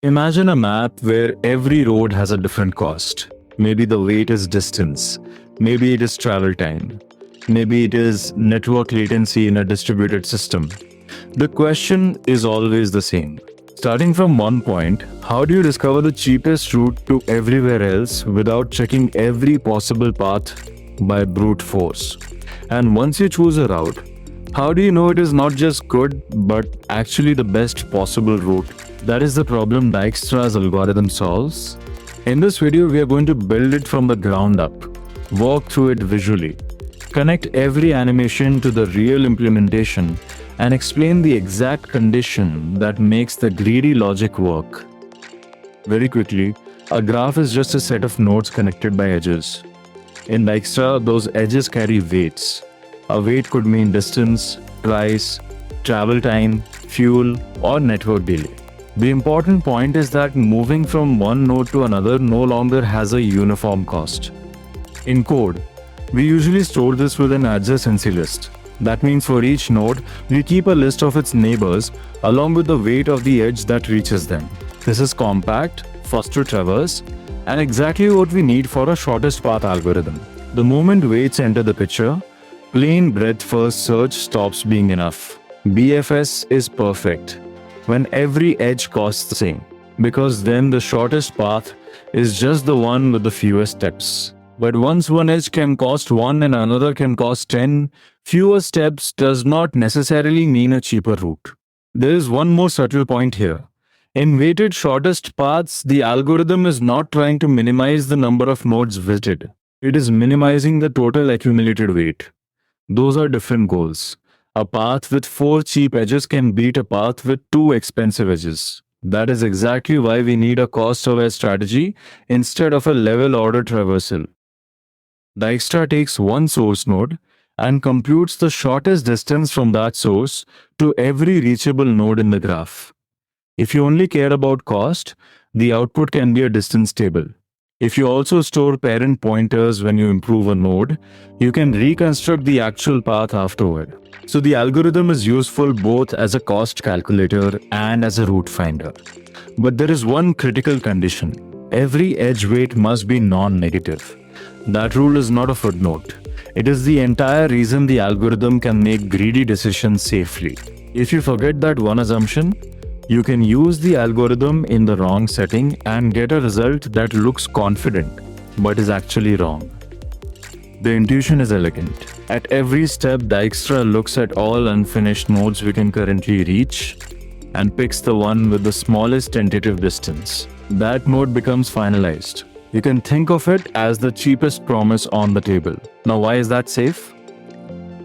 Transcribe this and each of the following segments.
Imagine a map where every road has a different cost. Maybe the weight is distance. Maybe it is travel time. Maybe it is network latency in a distributed system. The question is always the same. Starting from one point, how do you discover the cheapest route to everywhere else without checking every possible path by brute force? And once you choose a route, how do you know it is not just good but actually the best possible route? That is the problem Dijkstra's algorithm solves. In this video, we are going to build it from the ground up, walk through it visually, connect every animation to the real implementation, and explain the exact condition that makes the greedy logic work. Very quickly, a graph is just a set of nodes connected by edges. In Dijkstra, those edges carry weights. A weight could mean distance, price, travel time, fuel, or network delay. The important point is that moving from one node to another no longer has a uniform cost. In code, we usually store this with an adjacency list. That means for each node, we keep a list of its neighbors along with the weight of the edge that reaches them. This is compact, fast to traverse, and exactly what we need for a shortest path algorithm. The moment weights enter the picture, plain breadth first search stops being enough. BFS is perfect when every edge costs the same, because then the shortest path is just the one with the fewest steps. But once one edge can cost 1 and another can cost 10, fewer steps does not necessarily mean a cheaper route. There is one more subtle point here. In weighted shortest paths, the algorithm is not trying to minimize the number of nodes visited. It is minimizing the total accumulated weight. Those are different goals. A path with 4 cheap edges can beat a path with 2 expensive edges. That is exactly why we need a cost-aware strategy instead of a level order traversal. Dijkstra takes one source node and computes the shortest distance from that source to every reachable node in the graph. If you only care about cost, the output can be a distance table. If you also store parent pointers when you improve a node, you can reconstruct the actual path afterward. So the algorithm is useful both as a cost calculator and as a route finder. But there is one critical condition. Every edge weight must be non-negative. That rule is not a footnote. It is the entire reason the algorithm can make greedy decisions safely. If you forget that one assumption, you can use the algorithm in the wrong setting and get a result that looks confident, but is actually wrong. The intuition is elegant. At every step, Dijkstra looks at all unfinished nodes we can currently reach and picks the one with the smallest tentative distance. That node becomes finalized. You can think of it as the cheapest promise on the table. Now, why is that safe?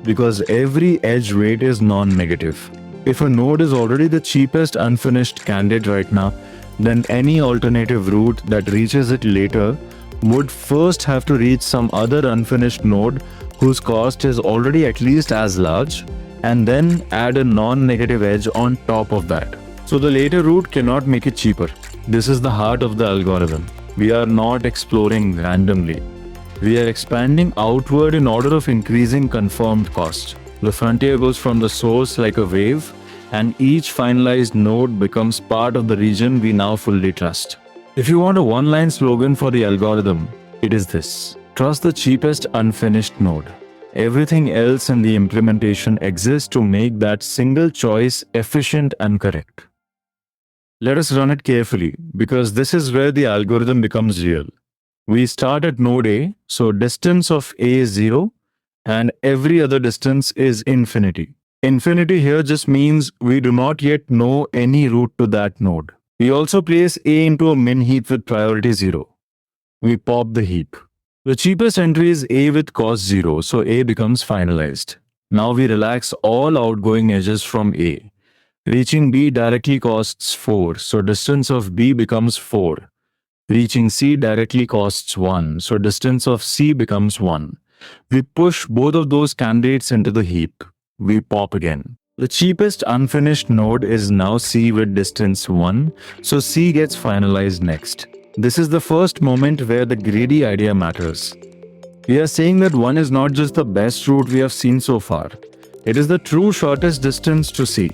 Because every edge weight is non-negative. If a node is already the cheapest unfinished candidate right now, then any alternative route that reaches it later would first have to reach some other unfinished node whose cost is already at least as large, and then add a non-negative edge on top of that. So the later route cannot make it cheaper. This is the heart of the algorithm. We are not exploring randomly. We are expanding outward in order of increasing confirmed cost. The frontier goes from the source like a wave, and each finalized node becomes part of the region we now fully trust. If you want a one-line slogan for the algorithm, it is this: trust the cheapest unfinished node. Everything else in the implementation exists to make that single choice efficient and correct. Let us run it carefully, because this is where the algorithm becomes real. We start at node A, so distance of A is 0, and every other distance is infinity. Infinity here just means we do not yet know any route to that node. We also place A into a min-heap with priority 0. We pop the heap. The cheapest entry is A with cost 0, so A becomes finalized. Now we relax all outgoing edges from A. Reaching B directly costs 4, so distance of B becomes 4. Reaching C directly costs 1, so distance of C becomes 1. We push both of those candidates into the heap. We pop again. The cheapest unfinished node is now C with distance 1, so C gets finalized next. This is the first moment where the greedy idea matters. We are saying that 1 is not just the best route we have seen so far. It is the true shortest distance to C.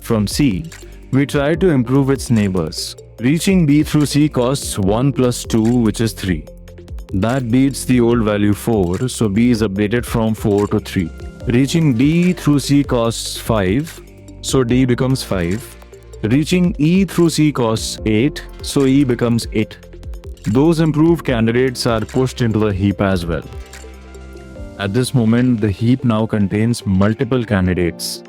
From C, we try to improve its neighbors. Reaching B through C costs 1 plus 2, which is 3. That beats the old value 4, so B is updated from 4 to 3. Reaching D through C costs 5, so D becomes 5. Reaching E through C costs 8, so E becomes 8. Those improved candidates are pushed into the heap as well. At this moment, the heap now contains multiple candidates,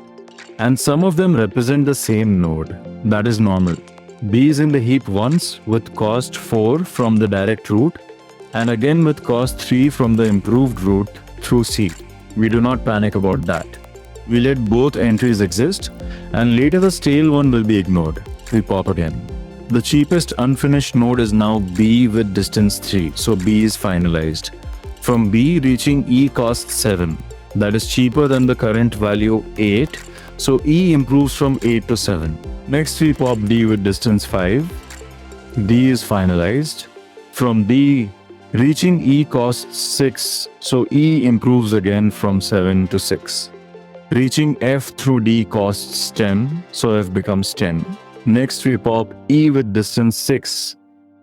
and some of them represent the same node. That is normal. B is in the heap once with cost 4 from the direct route, and again with cost 3 from the improved route through C. We do not panic about that. We let both entries exist, and later the stale one will be ignored. We pop again. The cheapest unfinished node is now B with distance 3, so B is finalized. From B, reaching E costs 7. That is cheaper than the current value 8, so E improves from 8 to 7. Next we pop D with distance 5. D is finalized. From D, reaching E costs 6, so E improves again from 7 to 6. Reaching F through D costs 10, so F becomes 10. Next we pop E with distance 6.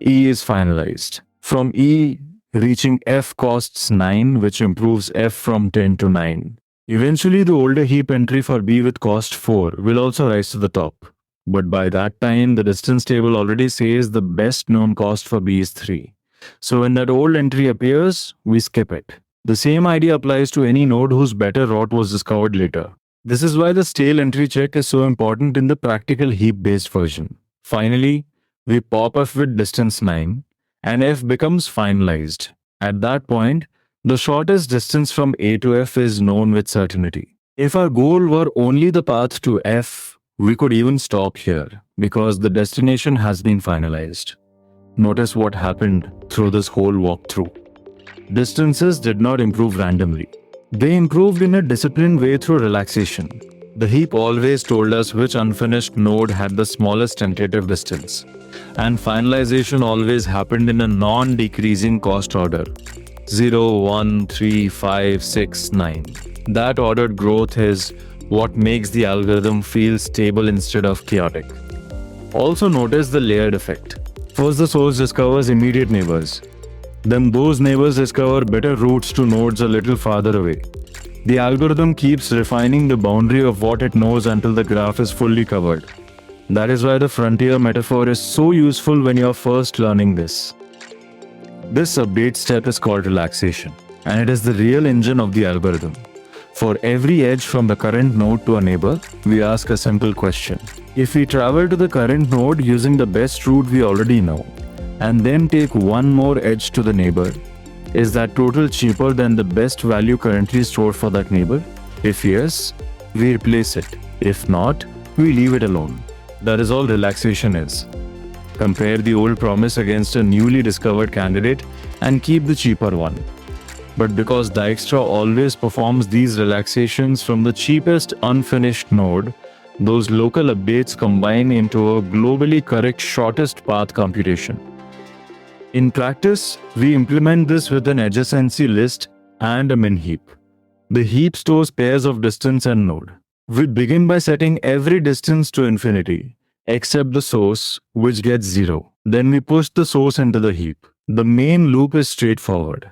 E is finalized. From E, reaching F costs 9, which improves F from 10 to 9. Eventually the older heap entry for B with cost 4 will also rise to the top. But by that time, the distance table already says the best known cost for B is 3. So when that old entry appears, we skip it. The same idea applies to any node whose better route was discovered later. This is why the stale entry check is so important in the practical heap-based version. Finally, we pop F with distance 9, and F becomes finalized. At that point, the shortest distance from A to F is known with certainty. If our goal were only the path to F, we could even stop here, because the destination has been finalized. Notice what happened through this whole walkthrough. Distances did not improve randomly. They improved in a disciplined way through relaxation. The heap always told us which unfinished node had the smallest tentative distance, and finalization always happened in a non-decreasing cost order. 0, 1, 3, 5, 6, 9. That ordered growth is what makes the algorithm feel stable instead of chaotic. Also notice the layered effect. First, the source discovers immediate neighbors. Then those neighbors discover better routes to nodes a little farther away. The algorithm keeps refining the boundary of what it knows until the graph is fully covered. That is why the frontier metaphor is so useful when you're first learning this. This update step is called relaxation, and it is the real engine of the algorithm. For every edge from the current node to a neighbor, we ask a simple question. If we travel to the current node using the best route we already know, and then take one more edge to the neighbor, is that total cheaper than the best value currently stored for that neighbor? If yes, we replace it. If not, we leave it alone. That is all relaxation is. Compare the old promise against a newly discovered candidate and keep the cheaper one. But because Dijkstra always performs these relaxations from the cheapest unfinished node, those local updates combine into a globally correct shortest path computation. In practice, we implement this with an adjacency list and a min-heap. The heap stores pairs of distance and node. We begin by setting every distance to infinity, except the source, which gets 0. Then we push the source into the heap. The main loop is straightforward.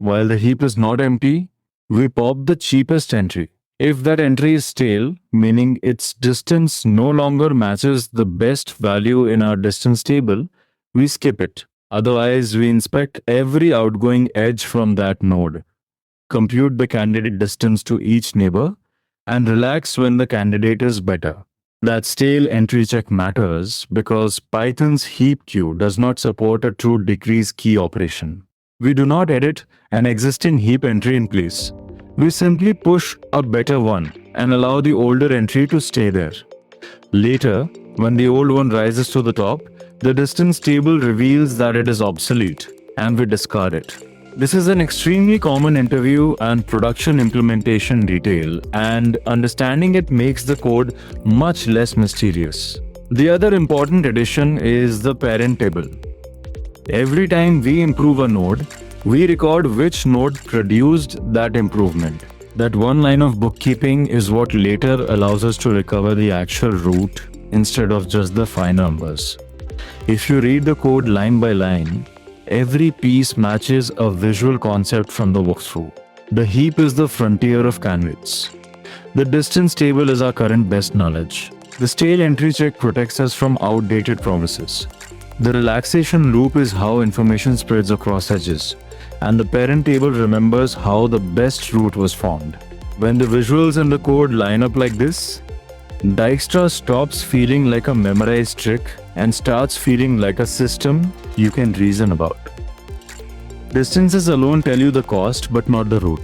While the heap is not empty, we pop the cheapest entry. If that entry is stale, meaning its distance no longer matches the best value in our distance table, we skip it. Otherwise, we inspect every outgoing edge from that node, compute the candidate distance to each neighbor, and relax when the candidate is better. That stale entry check matters because Python's heapq does not support a true decrease key operation. We do not edit an existing heap entry in place. We simply push a better one and allow the older entry to stay there. Later, when the old one rises to the top, the distance table reveals that it is obsolete, and we discard it. This is an extremely common interview and production implementation detail, and understanding it makes the code much less mysterious. The other important addition is the parent table. Every time we improve a node, we record which node produced that improvement. That one line of bookkeeping is what later allows us to recover the actual route instead of just the fine numbers. If you read the code line by line, every piece matches a visual concept from the walkthrough. The heap is the frontier of canvas. The distance table is our current best knowledge. The stale entry check protects us from outdated promises. The relaxation loop is how information spreads across edges, and the parent table remembers how the best route was formed. When the visuals and the code line up like this, Dijkstra stops feeling like a memorized trick and starts feeling like a system you can reason about. Distances alone tell you the cost but not the route.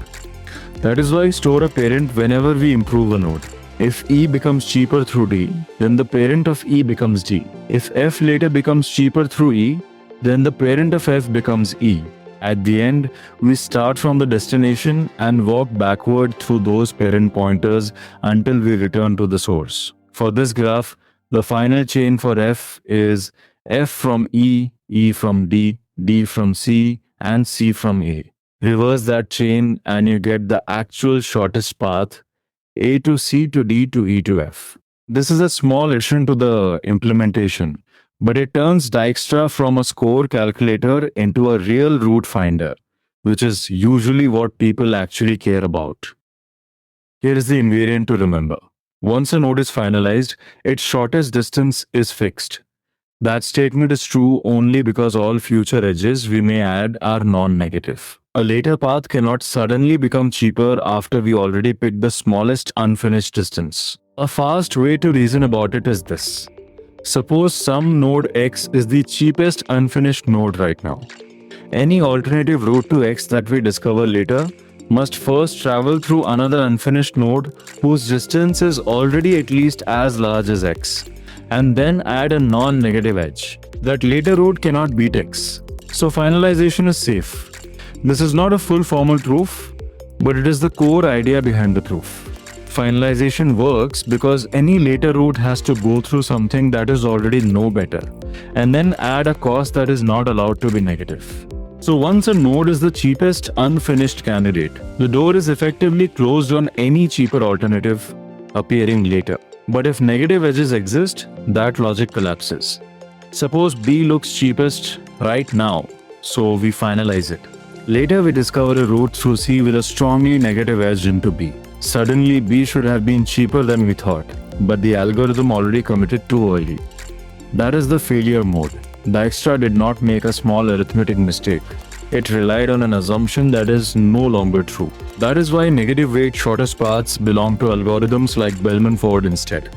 That is why we store a parent whenever we improve a node. If E becomes cheaper through D, then the parent of E becomes D. If F later becomes cheaper through E, then the parent of F becomes E. At the end, we start from the destination and walk backward through those parent pointers until we return to the source. For this graph, the final chain for F is F from E, E from D, D from C, and C from A. Reverse that chain and you get the actual shortest path, A to C to D to E to F. This is a small addition to the implementation, but it turns Dijkstra from a score calculator into a real route finder, which is usually what people actually care about. Here is the invariant to remember. Once a node is finalized, its shortest distance is fixed. That statement is true only because all future edges we may add are non-negative. A later path cannot suddenly become cheaper after we already picked the smallest unfinished distance. A fast way to reason about it is this. Suppose some node X is the cheapest unfinished node right now. Any alternative route to X that we discover later must first travel through another unfinished node whose distance is already at least as large as X, and then add a non-negative edge. That later route cannot beat X. So finalization is safe. This is not a full formal proof, but it is the core idea behind the proof. Finalization works because any later route has to go through something that is already no better, and then add a cost that is not allowed to be negative. So once a node is the cheapest unfinished candidate, the door is effectively closed on any cheaper alternative appearing later. But if negative edges exist, that logic collapses. Suppose B looks cheapest right now, so we finalize it. Later we discover a route through C with a strongly negative edge into B. Suddenly B should have been cheaper than we thought, but the algorithm already committed too early. That is the failure mode. Dijkstra did not make a small arithmetic mistake. It relied on an assumption that is no longer true. That is why negative weight shortest paths belong to algorithms like Bellman-Ford instead.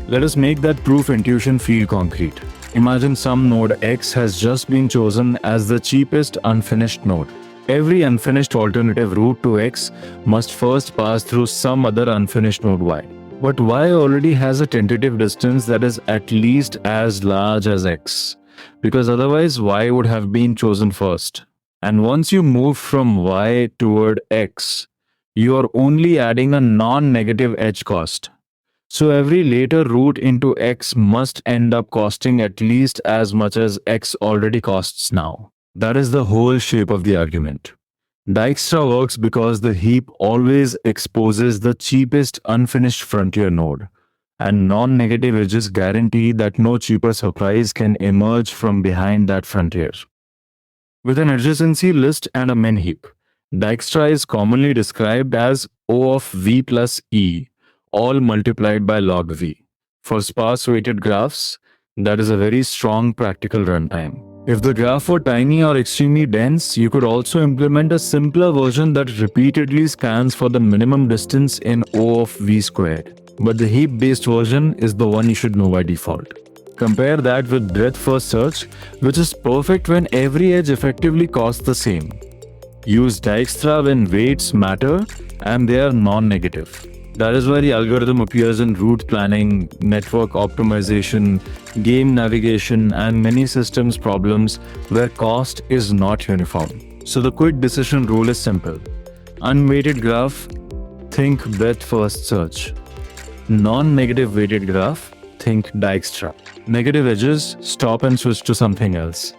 Let us make that proof intuition feel concrete. Imagine some node X has just been chosen as the cheapest unfinished node. Every unfinished alternative route to X must first pass through some other unfinished node Y. But Y already has a tentative distance that is at least as large as X, because otherwise Y would have been chosen first. And once you move from Y toward X, you are only adding a non-negative edge cost. So every later route into X must end up costing at least as much as X already costs now. That is the whole shape of the argument. Dijkstra works because the heap always exposes the cheapest unfinished frontier node, and non-negative edges guarantee that no cheaper surprise can emerge from behind that frontier. With an adjacency list and a Min-Heap, Dijkstra is commonly described as O of V plus E, all multiplied by log V. For sparse-weighted graphs, that is a very strong practical runtime. If the graph were tiny or extremely dense, you could also implement a simpler version that repeatedly scans for the minimum distance in O of V squared. But the heap-based version is the one you should know by default. Compare that with breadth-first search, which is perfect when every edge effectively costs the same. Use Dijkstra when weights matter and they are non-negative. That is why the algorithm appears in route planning, network optimization, game navigation, and many systems problems where cost is not uniform. So the quick decision rule is simple. Unweighted graph, think breadth-first search. Non-negative weighted graph, think Dijkstra. Negative edges, stop and switch to something else.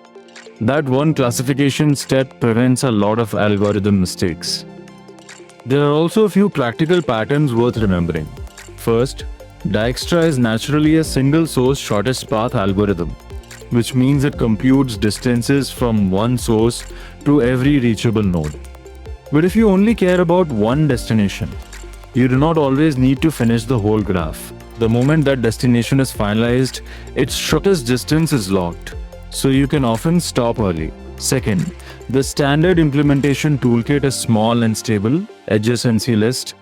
That one classification step prevents a lot of algorithm mistakes. There are also a few practical patterns worth remembering. First, Dijkstra is naturally a single source shortest path algorithm. which means it computes distances from one source to every reachable node. But if you only care about one destination, you do not always need to finish the whole graph. The moment that destination is finalized, its shortest distance is locked, so you can often stop early. Second, the standard implementation toolkit is small and stable: adjacency list,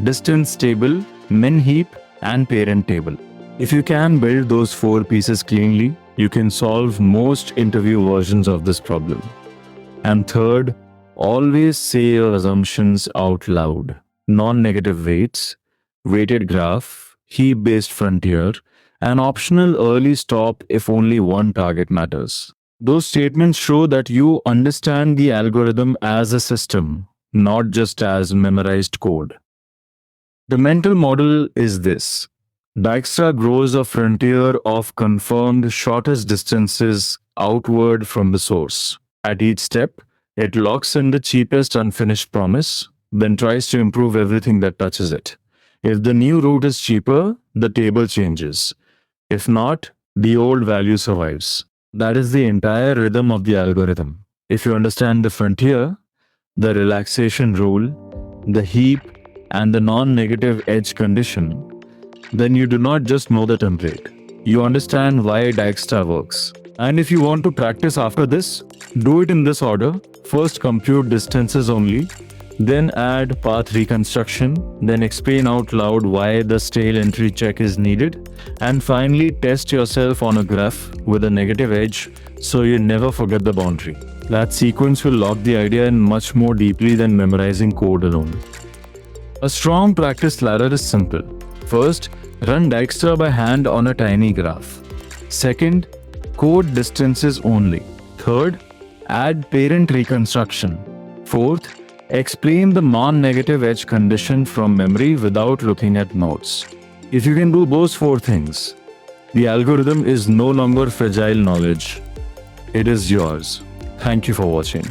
distance table, min-heap, and parent table. If you can build those 4 pieces cleanly, you can solve most interview versions of this problem. And third, always say your assumptions out loud. Non-negative weights, weighted graph, heap-based frontier, an optional early stop if only one target matters. Those statements show that you understand the algorithm as a system, not just as memorized code. The mental model is this. Dijkstra grows a frontier of confirmed shortest distances outward from the source. At each step, it locks in the cheapest unfinished promise, then tries to improve everything that touches it. If the new route is cheaper, the table changes. If not, the old value survives. That is the entire rhythm of the algorithm. If you understand the frontier, the relaxation rule, the heap, and the non-negative edge condition, then you do not just know the template. You understand why Dijkstra works. And if you want to practice after this, do it in this order. First compute distances only, then add path reconstruction, then explain out loud why the stale entry check is needed, and finally test yourself on a graph with a negative edge so you never forget the boundary. That sequence will lock the idea in much more deeply than memorizing code alone. A strong practice ladder is simple. First, run Dijkstra by hand on a tiny graph. Second, code distances only. Third, add parent reconstruction. Fourth, explain the non-negative edge condition from memory without looking at notes. If you can do those 4 things, the algorithm is no longer fragile knowledge. It is yours. Thank you for watching.